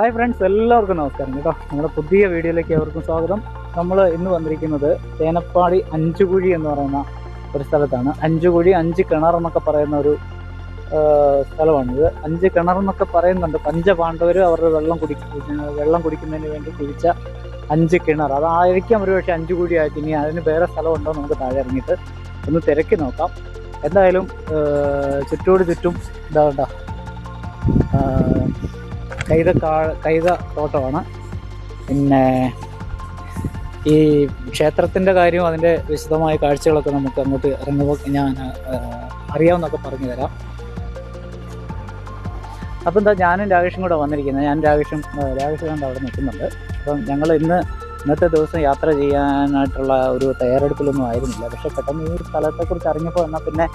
Hi friends, എല്ലാവർക്കും നമസ്കാരം കേട്ടോ. നമ്മുടെ പുതിയ വീഡിയോയിലേക്ക് ഏവർക്കും സ്വാഗതം. നമ്മൾ ഇന്ന് വന്നിരിക്കുന്നത് തേനപ്പാടി അഞ്ചുകുഴി എന്ന് പറയുന്ന ഒരു സ്ഥലത്താണ്. അഞ്ചുകുഴി 5 കിണർ എന്നൊക്കെ പറയുന്ന ഒരു സ്ഥലമാണിത്. 5 കിണർ എന്നൊക്കെ പറയുന്നുണ്ട്. പഞ്ചപാണ്ഡവർ അവരുടെ വെള്ളം കുടിക്കുന്നതിന് വേണ്ടി കുഴിച്ച 5 കിണർ, അതായിരിക്കാം ഒരു പക്ഷേ അഞ്ചുകുഴി ആയിട്ട്. ഇനി അതിന് വേറെ സ്ഥലമുണ്ടോ നമുക്ക് താഴെ ഇറങ്ങിയിട്ട് ഒന്ന് തിരക്കി നോക്കാം. എന്തായാലും ചുറ്റും ഇതാ കൈത തോട്ടമാണ്. പിന്നെ ഈ ക്ഷേത്രത്തിൻ്റെ കാര്യവും അതിൻ്റെ വിശദമായ കാഴ്ചകളൊക്കെ നമുക്ക് അങ്ങോട്ട് ഇറങ്ങുമ്പോൾ ഞാൻ അറിയാവുന്നൊക്കെ പറഞ്ഞു തരാം. അപ്പം എന്താ, ഞാനും രാകേഷും കൂടെ വന്നിരിക്കുന്നത്. രാകേഷ് കണ്ട് അവിടെ നിൽക്കുന്നുണ്ട്. അപ്പം ഞങ്ങൾ ഇന്നത്തെ ദിവസം യാത്ര ചെയ്യാനായിട്ടുള്ള ഒരു തയ്യാറെടുപ്പിലൊന്നും ആയിരുന്നില്ല. പക്ഷേ പെട്ടെന്ന് ഈ സ്ഥലത്തെക്കുറിച്ച് അറിഞ്ഞപ്പോൾ എന്നാൽ പിന്നെ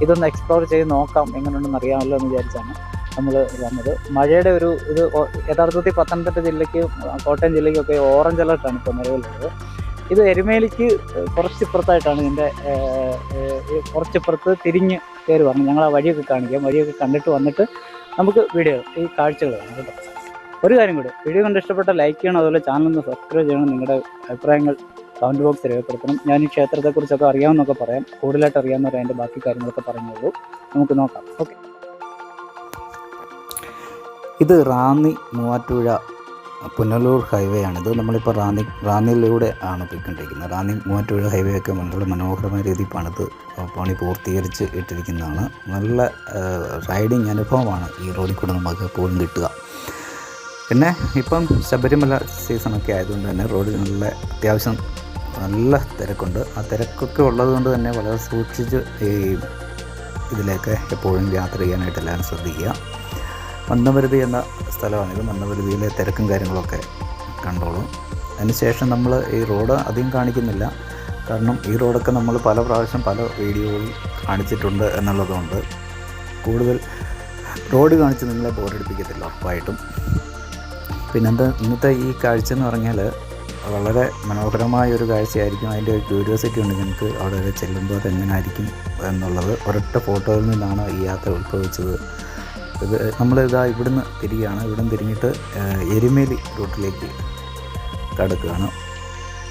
ഇതൊന്ന് എക്സ്പ്ലോർ ചെയ്ത് നോക്കാം, എങ്ങനെയുണ്ടെന്ന് അറിയാമല്ലോ എന്ന് വിചാരിച്ചാണ് നമ്മൾ വന്നത്. മഴയുടെ ഇത് യഥാർത്ഥത്തിൽ പത്തനംതിട്ട ജില്ലയ്ക്ക് കോട്ടയം ജില്ലയ്ക്കൊക്കെ ഓറഞ്ച് അലർട്ടാണ് ഇപ്പോൾ നിലവിലുള്ളത്. ഇത് എരുമേലിക്ക് കുറച്ചിപ്പുറത്തായിട്ടാണ്. ഇതിൻ്റെ കുറച്ചിപ്പുറത്ത് തിരിഞ്ഞ് കയറി വരണം. ഞങ്ങൾ ആ വഴിയൊക്കെ കാണിക്കാം. വഴിയൊക്കെ കണ്ടിട്ട് വന്നിട്ട് നമുക്ക് ഈ കാഴ്ചകൾ കാണാം കേട്ടോ. ഒരു കാര്യം കൂടി, വീഡിയോ കണ്ട് ഇഷ്ടപ്പെട്ട ലൈക്ക് ചെയ്യണം, അതുപോലെ ചാനലൊന്ന് സബ്സ്ക്രൈബ് ചെയ്യണം. നിങ്ങളുടെ അഭിപ്രായങ്ങൾ കമൻറ്റ് ബോക്സിൽ രേഖപ്പെടുത്തണം. ഞാൻ ഈ ക്ഷേത്രത്തെക്കുറിച്ചൊക്കെ അറിയാമെന്നൊക്കെ പറയാം. കൂടുതലായിട്ട് അറിയാവുന്നവർ അതിൻ്റെ ബാക്കി കാര്യങ്ങളൊക്കെ പറഞ്ഞോളൂ. നമുക്ക് നോക്കാം. ഓക്കെ. ഇത് റാന്നി മൂവാറ്റുപുഴ പുനലൂർ ഹൈവേ ആണ്. ഇത് നമ്മളിപ്പോൾ റാന്നിയിലൂടെ ആണ് പോയിക്കൊണ്ടിരിക്കുന്നത്. റാന്നി മൂവാറ്റുപുഴ ഹൈവേ ഒക്കെ വളരെ മനോഹരമായ രീതിയിൽ പണി പൂർത്തീകരിച്ച് ഇട്ടിരിക്കുന്നതാണ്. നല്ല റൈഡിങ് അനുഭവമാണ് ഈ റോഡിൽ കൂടെ നമുക്ക് എപ്പോഴും കിട്ടുക. പിന്നെ ഇപ്പം ശബരിമല സീസണൊക്കെ ആയതുകൊണ്ട് തന്നെ റോഡിൽ അത്യാവശ്യം നല്ല തിരക്കുണ്ട്. ആ തിരക്കൊക്കെ ഉള്ളതുകൊണ്ട് തന്നെ വളരെ സൂക്ഷിച്ച് ഈ ഇതിലേക്ക് എപ്പോഴും യാത്ര ചെയ്യാനായിട്ട് എല്ലാവരും ശ്രദ്ധിക്കുക. മന്ദമരുതി എന്ന സ്ഥലമാണിത്. മന്ദമരുതിയിലെ തിരക്കും കാര്യങ്ങളൊക്കെ കണ്ടോളൂ. അതിനുശേഷം നമ്മൾ ഈ റോഡ് അധികം കാണിക്കുന്നില്ല, കാരണം ഈ റോഡൊക്കെ നമ്മൾ പല പ്രാവശ്യം പല വീഡിയോകളിൽ കാണിച്ചിട്ടുണ്ട് എന്നുള്ളതുകൊണ്ട് കൂടുതൽ റോഡ് കാണിച്ച് നിങ്ങളെ ബോറടിപ്പിക്കത്തില്ല ഉറപ്പായിട്ടും. പിന്നെന്താ, ഇന്നത്തെ ഈ കാഴ്ച എന്ന് പറഞ്ഞാൽ വളരെ മനോഹരമായ ഒരു കാഴ്ചയായിരിക്കും. അതിൻ്റെ ഒരു ക്യൂരിയോസിറ്റി ഉണ്ട് ഞങ്ങൾക്ക് അവിടെ വരെ ചെല്ലുമ്പോൾ അതെങ്ങനായിരിക്കും എന്നുള്ളത്. ഒരൊറ്റ ഫോട്ടോയിൽ നിന്നാണ് ഈ യാത്ര ഉത്ഭവിച്ചത്. നമ്മളിതാ ഇവിടുന്ന് തിരികെയാണ്. ഇവിടുന്ന് തിരിഞ്ഞിട്ട് എരുമേലി റൂട്ടിലേക്ക് കടക്കുകയാണ്.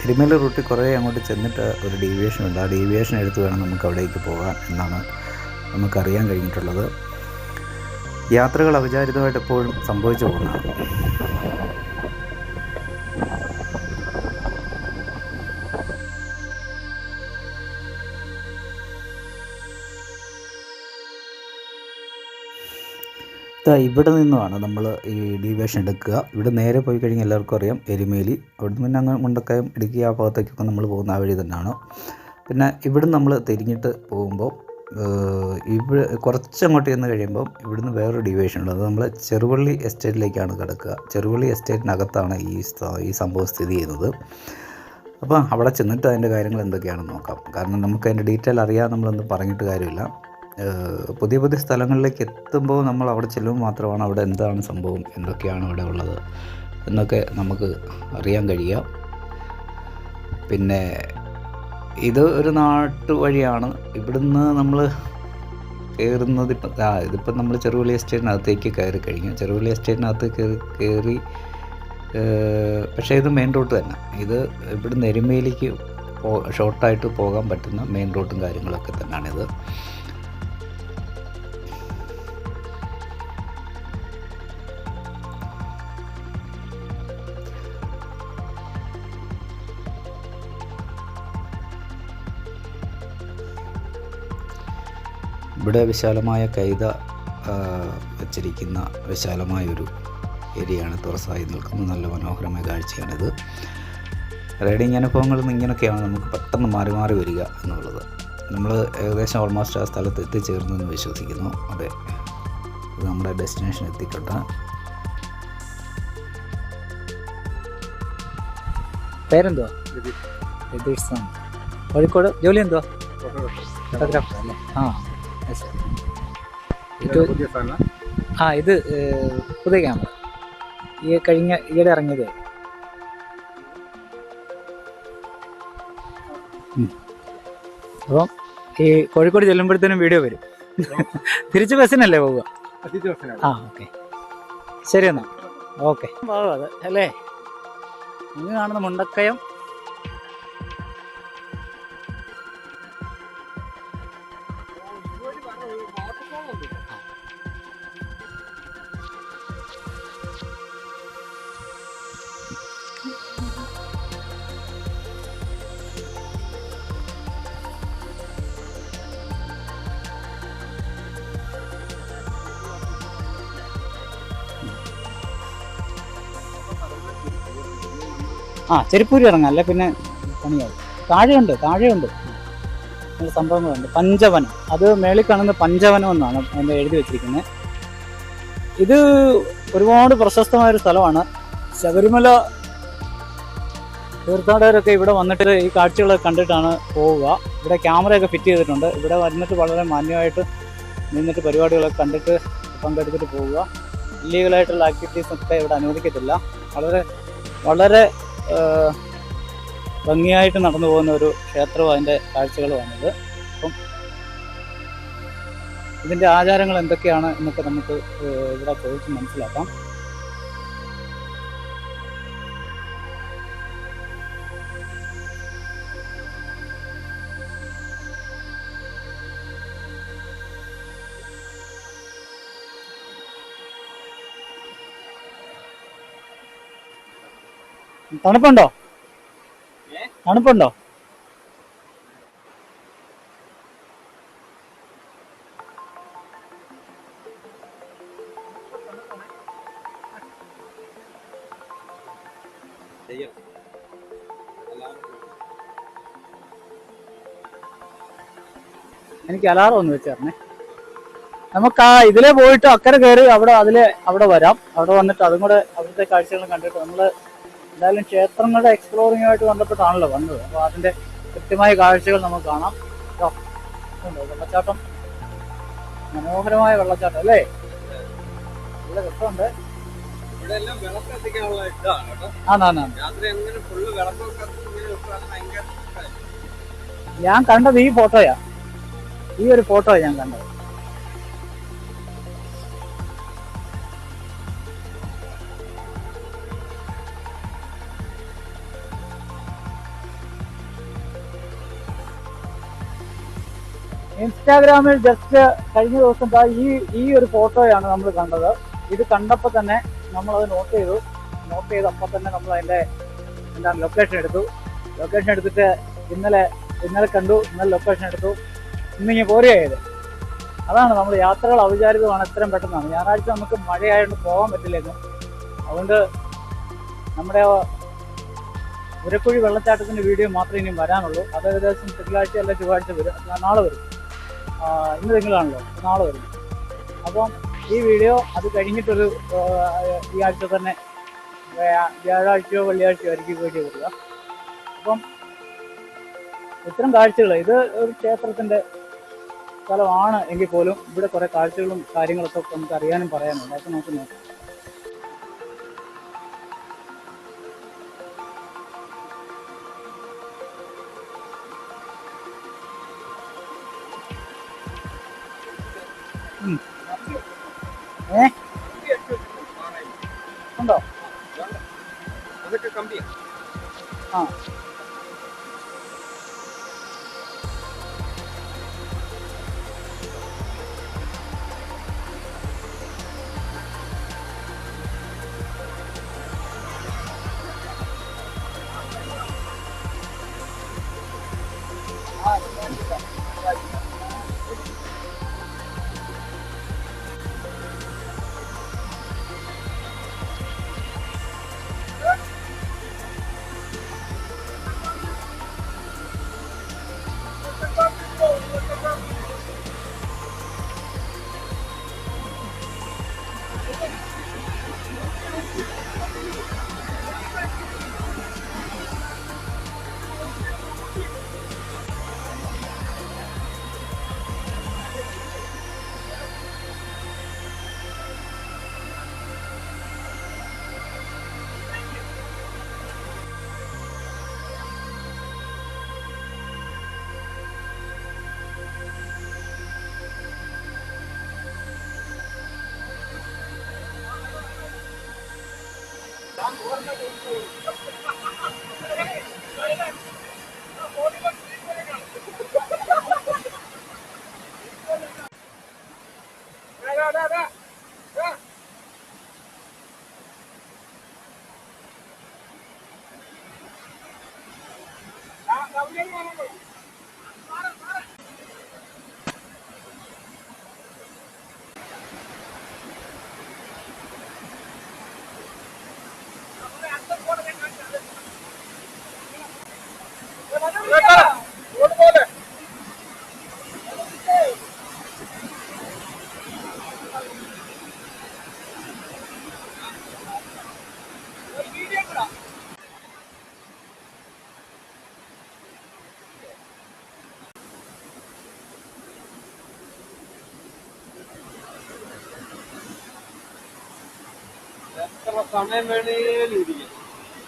എരുമേലി റൂട്ടിൽ കുറേ അങ്ങോട്ട് ചെന്നിട്ട് ഒരു ഡീവിയേഷൻ ഉണ്ട്. ആ ഡീവിയേഷൻ എടുത്ത് വേണം നമുക്ക് അവിടേക്ക് പോകാൻ എന്നാണ് നമുക്കറിയാൻ കഴിഞ്ഞിട്ടുള്ളത്. യാത്രകൾ അവിചാരിതമായിട്ട് എപ്പോഴും സംഭവിച്ചു പോകുന്നതാണ്. ഇവിടെ നിന്നുമാണ് നമ്മൾ ഈ ഡീവിയേഷൻ എടുക്കുക. ഇവിടെ നേരെ പോയി കഴിഞ്ഞാൽ എല്ലാവർക്കും അറിയാം എരുമേലി. അവിടെ നിന്ന് അങ്ങ് മുണ്ടക്കയം ഇടുക്കി ആ ഭാഗത്തേക്കൊക്കെ നമ്മൾ പോകുന്ന ആ വഴി തന്നെയാണ്. പിന്നെ ഇവിടെ നമ്മൾ തിരിഞ്ഞിട്ട് പോകുമ്പോൾ ഇവിടെ കുറച്ചങ്ങോട്ട് ചെന്ന് കഴിയുമ്പോൾ ഇവിടുന്ന് വേറൊരു ഡീവിയേഷൻ ഉണ്ട്. അത് നമ്മൾ ചെറുവള്ളി എസ്റ്റേറ്റിലേക്കാണ് കിടക്കുക. ചെറുവള്ളി എസ്റ്റേറ്റിനകത്താണ് ഈ സംഭവം സ്ഥിതി ചെയ്യുന്നത്. അപ്പോൾ അവിടെ ചെന്നിട്ട് അതിൻ്റെ കാര്യങ്ങൾ എന്തൊക്കെയാണെന്ന് നോക്കാം. കാരണം നമുക്ക് അതിൻ്റെ ഡീറ്റെയിൽ അറിയാൻ നമ്മളൊന്നും പറഞ്ഞിട്ട് കാര്യമില്ല. പുതിയ സ്ഥലങ്ങളിലേക്ക് എത്തുമ്പോൾ നമ്മൾ അവിടെ ചെല്ലുമ്പോൾ മാത്രമാണ് അവിടെ എന്താണ് സംഭവം, എന്തൊക്കെയാണ് ഇവിടെ ഉള്ളത് എന്നൊക്കെ നമുക്ക് അറിയാൻ കഴിയുക. പിന്നെ ഇത് ഒരു നാട്ടുവഴിയാണ്. ഇവിടുന്ന് നമ്മൾ കയറുന്നത് ഇതിപ്പം നമ്മൾ ചെറുവള്ളി എസ്റ്റേറ്റിനകത്തേക്ക് കയറി കഴിഞ്ഞു. ചെറുവള്ളി എസ്റ്റേറ്റിനകത്ത് കയറി പക്ഷേ ഇത് മെയിൻ റൂട്ട് തന്നെ. ഇത് ഇവിടുന്ന് എരുമേലിക്ക് ഷോർട്ടായിട്ട് പോകാൻ പറ്റുന്ന മെയിൻ റൂട്ടും കാര്യങ്ങളൊക്കെ തന്നെയാണിത്. ഇവിടെ വിശാലമായ കൈത വച്ചിരിക്കുന്ന വിശാലമായൊരു ഏരിയയാണ് തുറസായി നിൽക്കുന്ന നല്ല മനോഹരമായ കാഴ്ചയാണിത്. റൈഡിങ് അനുഭവങ്ങളിൽ നിന്ന് ഇങ്ങനെയൊക്കെയാണ് നമുക്ക് പെട്ടെന്ന് മാറി മാറി വരിക എന്നുള്ളത്. നമ്മൾ ഏകദേശം ഓൾമോസ്റ്റ് ആ സ്ഥലത്ത് എത്തിച്ചേർന്നെന്ന് വിശ്വസിക്കുന്നു. അതെ, ഇത് നമ്മുടെ ഡെസ്റ്റിനേഷൻ എത്തിക്കട്ടെ. പേരെന്തുവാ? കോഴിക്കോട്. ജോലി എന്തുവാ? ഫോട്ടോഗ്രാഫർ അല്ലേ? ഇത് പുതിയ ക്യാമറ ഈയിടെ ഇറങ്ങിയതേ. അപ്പം ഈ കോഴിക്കോട് ചെല്ലുമ്പോഴത്തേനും വീഡിയോ വരും. തിരിച്ച് ബസ്സിനല്ലേ പോവുക? ആ, ഓക്കെ, ശരി എന്നാൽ. ഓക്കെ ഭാഗം അത് അല്ലേ? ഇന്ന് കാണുന്ന മുണ്ടക്കയം ചെരുപ്പൂരി ഇറങ്ങാം, അല്ലെ പിന്നെ പണിയാവും. താഴെയുണ്ട് നല്ല സംഭവങ്ങളുണ്ട്. പഞ്ചവനം, അത് മേളിൽ കാണുന്ന പഞ്ചവനം എന്നാണ് അതിൻ്റെ എഴുതി വെച്ചിരിക്കുന്നത്. ഇത് ഒരുപാട് പ്രശസ്തമായൊരു സ്ഥലമാണ്. ശബരിമല തീർത്ഥാടകരൊക്കെ ഇവിടെ വന്നിട്ട് ഈ കാഴ്ചകളൊക്കെ കണ്ടിട്ടാണ് പോവുക. ഇവിടെ ക്യാമറയൊക്കെ ഫിറ്റ് ചെയ്തിട്ടുണ്ട്. ഇവിടെ വന്നിട്ട് വളരെ മാന്യമായിട്ട് നിന്നിട്ട് പരിപാടികളൊക്കെ കണ്ടിട്ട് പങ്കെടുത്തിട്ട് പോവുക. ഇല്ലീഗലായിട്ടുള്ള ആക്ടിവിറ്റീസ് ഒക്കെ ഇവിടെ അനുവദിക്കത്തില്ല. വളരെ വളരെ ഭംഗിയായിട്ട് നടന്നു പോകുന്ന ഒരു ക്ഷേത്രവും അതിൻ്റെ കാഴ്ചകളുമാണിത്. അപ്പം ഇതിൻ്റെ ആചാരങ്ങൾ എന്തൊക്കെയാണ് എന്നൊക്കെ നമുക്ക് ഇവിടെ ചോദിച്ച് മനസ്സിലാക്കാം. തണുപ്പുണ്ടോ? എനിക്ക് അലാറം ഒന്ന് വെച്ചേർന്നേ. നമുക്ക് ഇതിലെ പോയിട്ട് അക്കരെ കയറി അവിടെ വരാം. അവിടെ വന്നിട്ട് അതും കൂടെ അവിടുത്തെ കാഴ്ചകളും കണ്ടിട്ട് നമ്മൾ എന്തായാലും ക്ഷേത്രങ്ങളുടെ എക്സ്പ്ലോറിങ്ങുമായിട്ട് ബന്ധപ്പെട്ടാണല്ലോ വന്നത്. അപ്പോൾ അതിൻ്റെ കൃത്യമായ കാഴ്ചകൾ നമുക്ക് കാണാം. വെള്ളച്ചാട്ടം, മനോഹരമായ വെള്ളച്ചാട്ടം അല്ലേ? നല്ല രസമുണ്ട്. ഞാൻ കണ്ടത് ഈ ഫോട്ടോയാ, ഈ ഒരു ഫോട്ടോയാ ഞാൻ കണ്ടത്. ഇൻസ്റ്റാഗ്രാമിൽ ജസ്റ്റ് കഴിഞ്ഞ ദിവസം ഈ ഒരു ഫോട്ടോയാണ് നമ്മൾ കണ്ടത്. ഇത് കണ്ടപ്പോൾ തന്നെ നമ്മളത് നോട്ട് ചെയ്ത് അപ്പോൾ തന്നെ നമ്മൾ അതിൻ്റെ ലൊക്കേഷൻ എടുത്തിട്ട് ഇന്നലെ കണ്ടു, ഇന്നലെ ലൊക്കേഷൻ എടുത്തു, ഇന്നിങ്ങനെ പോരുകയായത്. അതാണ് നമ്മൾ യാത്രകൾ അവിചാരിതമാണ്, എത്രയും പെട്ടെന്നാണ്. ഞായറാഴ്ച നമുക്ക് മഴയായതുകൊണ്ട് പോകാൻ പറ്റില്ലെന്നും, അതുകൊണ്ട് നമ്മുടെ ഉരക്കുഴി വെള്ളച്ചാട്ടത്തിൻ്റെ വീഡിയോ മാത്രമേ ഇനി വരാനുള്ളൂ. അത് ഏകദേശം തിങ്കളാഴ്ച അല്ല ചൊവ്വാഴ്ച വരും, നാളെ വരും. ഇന്ന് തിങ്കളാണല്ലോ, നാളെ വരും. അപ്പം ഈ വീഡിയോ അത് കഴിഞ്ഞിട്ടൊരു ഈ ആഴ്ച തന്നെ വ്യാഴാഴ്ചയോ വെള്ളിയാഴ്ചയോ ആയിരിക്കും വീഡിയോ വരിക. അപ്പം ഇത്തരം കാഴ്ചകൾ, ഇത് ഒരു ക്ഷേത്രത്തിൻ്റെ സ്ഥലമാണ് എങ്കിൽ പോലും ഇവിടെ കുറേ കാഴ്ചകളും കാര്യങ്ങളൊക്കെ നമുക്ക് അറിയാനും പറയാനുണ്ട്. അതൊക്കെ നമുക്ക് നോക്കാം. ഉണ്ടോ? ആ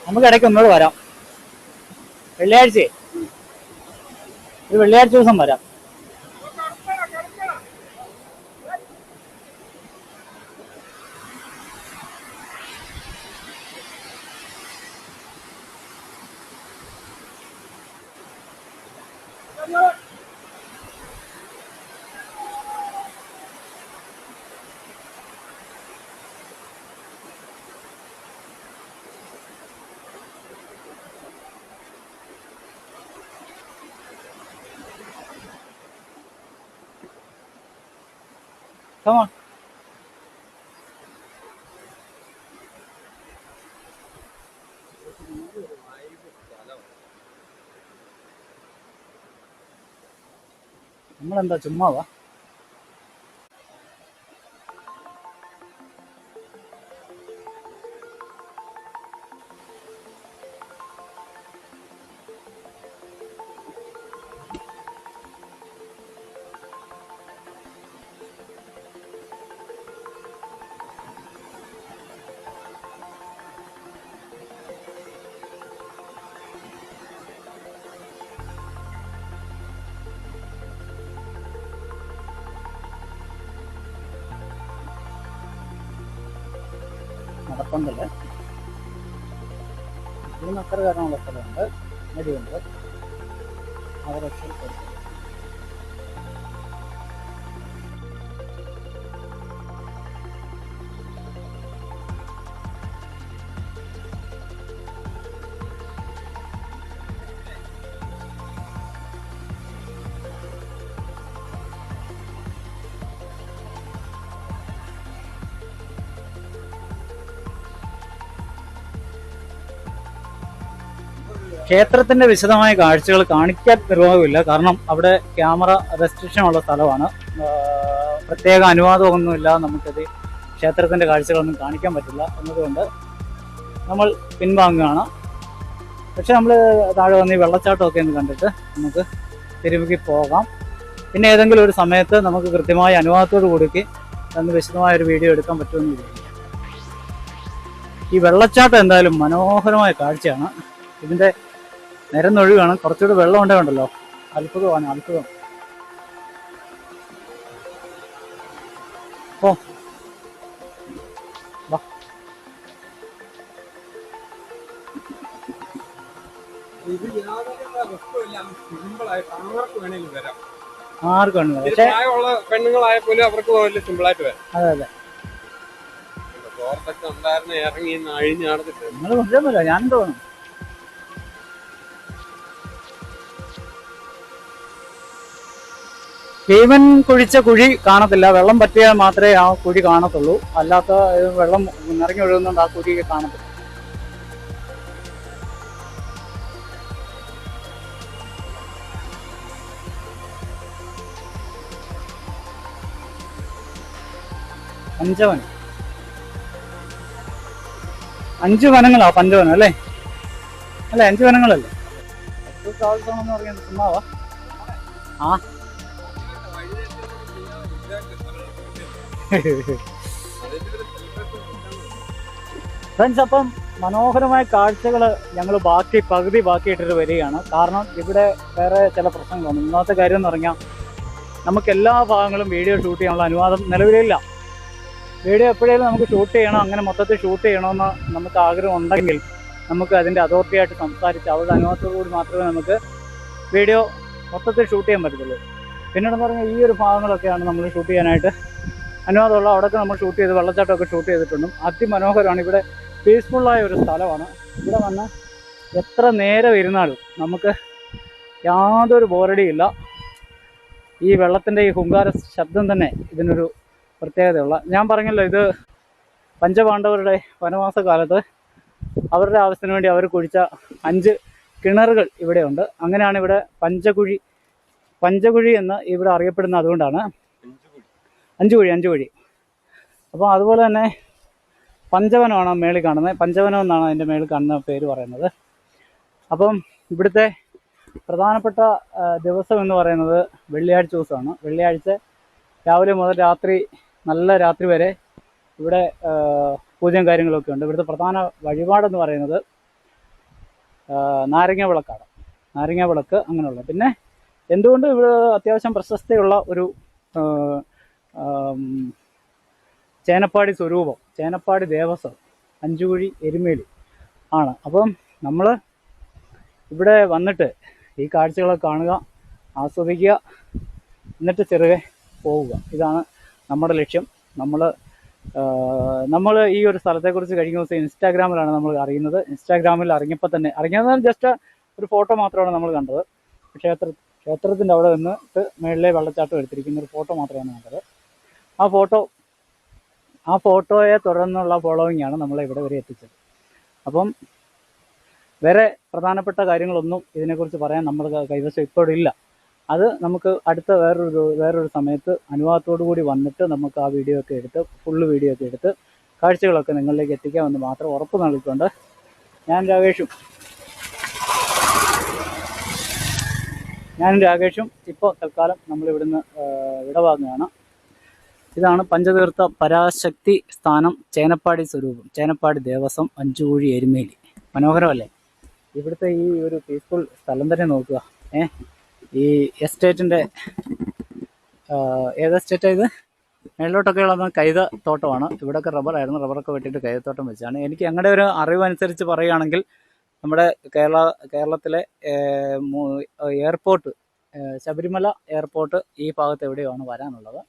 നമുക്ക് ഇടയ്ക്ക് ഒന്നുകൂടെ വരാം. വെള്ളിയാഴ്ച ഒരു വെള്ളിയാഴ്ച ദിവസം വരാം. Come on. നമ്മളെന്താ ചുമ്മാവാ? നടപ്പന്തല് ഇതിന് അത്ര കാരണമുള്ള സ്ഥലമുണ്ട്, നദിയുണ്ട്. അവിടെ ക്ഷേത്രത്തിന്റെ വിശദമായ കാഴ്ചകൾ കാണിക്കാൻ നിർവാഹമില്ല. കാരണം അവിടെ ക്യാമറ റെസ്ട്രിക്ഷൻ ഉള്ള സ്ഥലമാണ്. പ്രത്യേക അനുവാദമൊന്നുമില്ലാതെ നമുക്കത് ക്ഷേത്രത്തിന്റെ കാഴ്ചകളൊന്നും കാണിക്കാൻ പറ്റില്ല എന്നതുകൊണ്ട് നമ്മൾ പിൻവാങ്ങുകയാണ്. പക്ഷെ നമ്മൾ താഴെ വന്ന് ഈ വെള്ളച്ചാട്ടമൊക്കെ ഒന്ന് കണ്ടിട്ട് നമുക്ക് തിരുമുഖി പോകാം. പിന്നെ ഏതെങ്കിലും ഒരു സമയത്ത് നമുക്ക് കൃത്യമായ അനുവാദത്തോട് കൂടി അന്ന് വിശദമായ ഒരു വീഡിയോ എടുക്കാൻ പറ്റുമെന്ന് വിചാരിക്കും. ഈ വെള്ളച്ചാട്ടം എന്തായാലും മനോഹരമായ കാഴ്ചയാണ്. ഇതിന്റെ നിരന്നൊഴുകാണ്. കുറച്ചുകൂടി വെള്ളം ഉണ്ടല്ലോ, അത്ഭുതമാണ്, അത്ഭുതം. ഓ ആർക്കും വേണം, പക്ഷേ പെണ്ണുങ്ങളായ പോലും അവർക്ക് പോലും സിമ്പിളായിട്ട് വരാം. അതെ അതെ, ഇറങ്ങി അഴിഞ്ഞ് നടന്നിട്ട് നിങ്ങൾ കൊണ്ടുവന്നില്ല, ഞാൻ തോന്നുന്നു. ഭീമൻ കുഴിച്ച കുഴി കാണത്തില്ല. വെള്ളം പറ്റിയാൽ മാത്രമേ ആ കുഴി കാണത്തുള്ളൂ. അല്ലാത്ത വെള്ളം നിറഞ്ഞു ഒഴുകുന്നുണ്ട് ആ കുഴി കാണത്തില്ല. പഞ്ചവനം, 5 വനങ്ങളാ പഞ്ചവനം അല്ലേ? അല്ലേ 5 വനങ്ങളല്ലേ? എന്ന് പറയുന്നത് ചുമ്മാവാ. ആ ഫ്രണ്ട്സ്, അപ്പം മനോഹരമായ കാഴ്ചകൾ ഞങ്ങൾ പകുതി ബാക്കിയിട്ടിട്ട് വരികയാണ്. കാരണം ഇവിടെ വേറെ ചില പ്രശ്നങ്ങളുണ്ട്. ഒന്നാമത്തെ കാര്യം എന്ന് പറഞ്ഞാൽ നമുക്ക് എല്ലാ ഭാഗങ്ങളും വീഡിയോ ഷൂട്ട് ചെയ്യാനുള്ള അനുവാദം നിലവിലില്ല. വീഡിയോ എപ്പോഴേലും നമുക്ക് ഷൂട്ട് ചെയ്യണം, അങ്ങനെ മൊത്തത്തിൽ ഷൂട്ട് ചെയ്യണമെന്ന് നമുക്ക് ആഗ്രഹം ഉണ്ടെങ്കിൽ നമുക്ക് അതിൻ്റെ അതോറിറ്റിയായിട്ട് സംസാരിച്ച് അവരുടെ അനുഭവത്തോടു കൂടി മാത്രമേ നമുക്ക് വീഡിയോ മൊത്തത്തിൽ ഷൂട്ട് ചെയ്യാൻ പറ്റത്തുള്ളൂ. പിന്നീടെന്ന് പറഞ്ഞാൽ ഈ ഒരു ഭാഗങ്ങളൊക്കെയാണ് നമ്മൾ ഷൂട്ട് ചെയ്യാനായിട്ട് അനുവാദമുള്ള. അവിടെയൊക്കെ നമ്മൾ ഷൂട്ട് ചെയ്ത് വെള്ളച്ചാട്ടമൊക്കെ ഷൂട്ട് ചെയ്തിട്ടുണ്ട്. അതിമനോഹരമാണ്. ഇവിടെ പീസ്ഫുള്ളായ ഒരു സ്ഥലമാണ്. ഇവിടെ വന്ന് എത്ര നേരം ഇരുന്നാലും നമുക്ക് യാതൊരു ബോറടിയില്ല. ഈ വെള്ളത്തിൻ്റെ ഈ ഹുങ്കാര ശബ്ദം തന്നെ ഇതിനൊരു പ്രത്യേകതയുള്ള. ഞാൻ പറഞ്ഞല്ലോ, ഇത് പഞ്ചപാണ്ഡവരുടെ വനവാസ കാലത്ത് അവരുടെ ആവശ്യത്തിന് വേണ്ടി അവർ കുഴിച്ച 5 കിണറുകൾ ഇവിടെയുണ്ട്. അങ്ങനെയാണ് ഇവിടെ പഞ്ചകുഴി എന്ന് ഇവിടെ അറിയപ്പെടുന്നത്. അതുകൊണ്ടാണ് 5 കുഴി. അപ്പോൾ അതുപോലെ തന്നെ പഞ്ചവനമാണ് മേളിൽ കാണുന്നത്. പഞ്ചവനം എന്നാണ് അതിൻ്റെ മേളിൽ കാണുന്ന പേര് പറയുന്നത്. അപ്പം ഇവിടുത്തെ പ്രധാനപ്പെട്ട ദിവസം എന്ന് പറയുന്നത് വെള്ളിയാഴ്ച ദിവസമാണ്. വെള്ളിയാഴ്ച രാവിലെ മുതൽ നല്ല രാത്രി വരെ ഇവിടെ പൂജയും കാര്യങ്ങളൊക്കെ ഉണ്ട്. ഇവിടുത്തെ പ്രധാന വഴിപാടെന്ന് പറയുന്നത് നാരങ്ങ വിളക്കാണ്. നാരങ്ങ വിളക്ക് അങ്ങനെയുള്ള. പിന്നെ എന്തുകൊണ്ടും ഇവിടെ അത്യാവശ്യം പ്രശസ്തിയുള്ള ഒരു ചേനപ്പാടി സ്വരൂപം, ചേനപ്പാടി ദേവസ്വം, 5 കുഴി എരുമേലി ആണ്. അപ്പം നമ്മൾ ഇവിടെ വന്നിട്ട് ഈ കാഴ്ചകളൊക്കെ കാണുക, ആസ്വദിക്കുക, എന്നിട്ട് ചെറുകെ പോവുക. ഇതാണ് നമ്മുടെ ലക്ഷ്യം. നമ്മൾ ഈ ഒരു സ്ഥലത്തെക്കുറിച്ച് കഴിഞ്ഞ ദിവസം ഇൻസ്റ്റാഗ്രാമിലാണ് നമ്മൾ അറിയുന്നത്. ഇൻസ്റ്റാഗ്രാമിൽ അറിഞ്ഞപ്പോൾ തന്നെ ജസ്റ്റ് ഒരു ഫോട്ടോ മാത്രമാണ് നമ്മൾ കണ്ടത്. ക്ഷേത്രത്തിൻ്റെ അവിടെ നിന്നിട്ട് മേളിലെ വെള്ളച്ചാട്ടം എടുത്തിരിക്കുന്ന ഒരു ഫോട്ടോ മാത്രമാണ് കണ്ടത്. ആ ഫോട്ടോയെ തുടർന്നുള്ള ഫോളോവിങ് ആണ് നമ്മളെ ഇവിടെ വരെ എത്തിച്ചത്. അപ്പം വേറെ പ്രധാനപ്പെട്ട കാര്യങ്ങളൊന്നും ഇതിനെക്കുറിച്ച് പറയാൻ നമ്മുടെ കൈവശം ഇപ്പോഴില്ല. അത് നമുക്ക് അടുത്ത വേറൊരു സമയത്ത് അനുവാദത്തോടു കൂടി വന്നിട്ട് നമുക്ക് ആ വീഡിയോ ഒക്കെ എടുത്ത് ഫുള്ള് വീഡിയോ ഒക്കെ എടുത്ത് കാഴ്ചകളൊക്കെ നിങ്ങളിലേക്ക് എത്തിക്കാമെന്ന് മാത്രം ഉറപ്പ് നൽകിക്കൊണ്ട് ഞാനും രാകേഷും ഇപ്പോൾ തൽക്കാലം നമ്മളിവിടുന്ന് വിടവാങ്ങുകയാണ്. ഇതാണ് പഞ്ചതീർത്ഥ പരാശക്തി സ്ഥാനം, ചേനപ്പാടി സ്വരൂപം, ചേനപ്പാടി ദേവസ്വം, 5 കുഴി എരുമേലി. മനോഹരമല്ലേ? ഇവിടുത്തെ ഈ ഒരു പീസ്ഫുൾ സ്ഥലം തന്നെ നോക്കുക. ഈ എസ്റ്റേറ്റിൻ്റെ ഏത് എസ്റ്റേറ്റാണ് ഇത്? മേളിലോട്ടൊക്കെ ഉള്ളത് കൈത തോട്ടമാണ്. ഇവിടെയൊക്കെ റബ്ബറായിരുന്നു. റബ്ബറൊക്കെ വെട്ടിയിട്ട് കൈതത്തോട്ടം വെച്ചാണ്. എനിക്ക് ഞങ്ങളുടെ ഒരു അറിവനുസരിച്ച് പറയുകയാണെങ്കിൽ നമ്മുടെ കേരളത്തിലെ എയർപോർട്ട്, ശബരിമല എയർപോർട്ട് ഈ ഭാഗത്ത് എവിടെയാണ് വരാനുള്ളത്.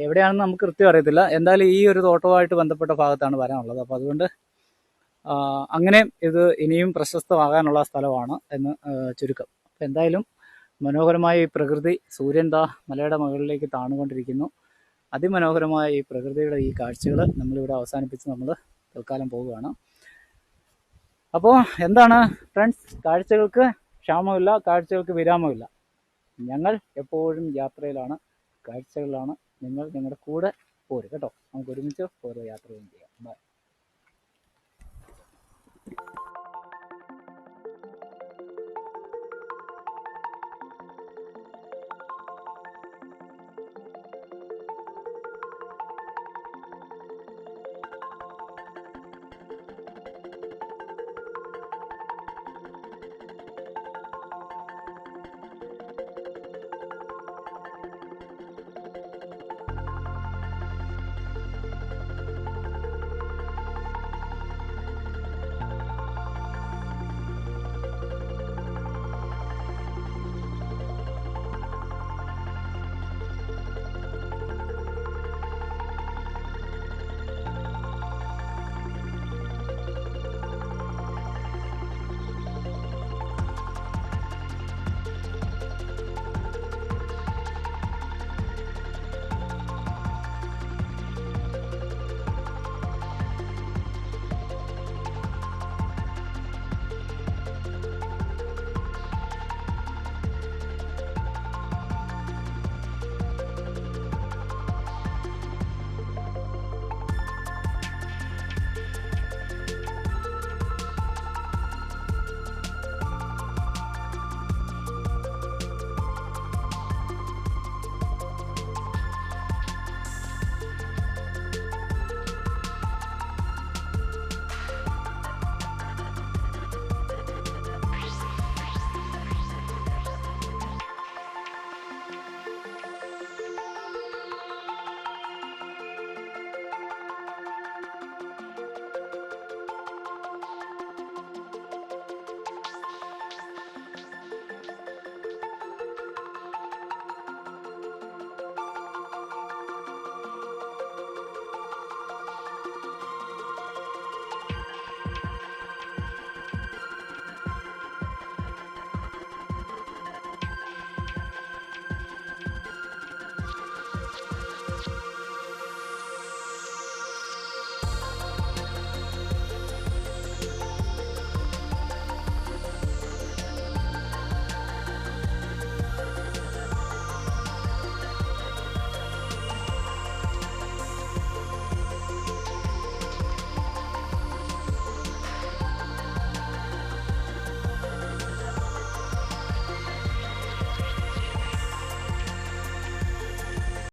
എവിടെയാണെന്ന് നമുക്ക് കൃത്യം അറിയത്തില്ല. എന്തായാലും ഈ ഒരു തോട്ടവുമായിട്ട് ബന്ധപ്പെട്ട ഭാഗത്താണ് വരാനുള്ളത്. അപ്പോൾ അതുകൊണ്ട് അങ്ങനെ ഇത് ഇനിയും പ്രശസ്തമാകാനുള്ള സ്ഥലമാണ് എന്ന് ചുരുക്കം. അപ്പോൾ എന്തായാലും മനോഹരമായ ഈ പ്രകൃതി, സൂര്യൻ മലയുടെ മുകളിലേക്ക് താണുകൊണ്ടിരിക്കുന്നു. അതിമനോഹരമായ ഈ പ്രകൃതിയുടെ ഈ കാഴ്ചകൾ നമ്മളിവിടെ അവസാനിപ്പിച്ച് നമ്മൾ തൽക്കാലം പോവുകയാണ്. അപ്പോൾ എന്താണ് ഫ്രണ്ട്സ്, കാഴ്ചകൾക്ക് ക്ഷാമമില്ല, കാഴ്ചകൾക്ക് വിരാമമില്ല. ഞങ്ങൾ എപ്പോഴും യാത്രയിലാണ്, കാഴ്ചകളിലാണ്. നിങ്ങൾ ഞങ്ങളുടെ കൂടെ പോരും കേട്ടോ. നമുക്ക് ഒരുമിച്ച് പോരുക.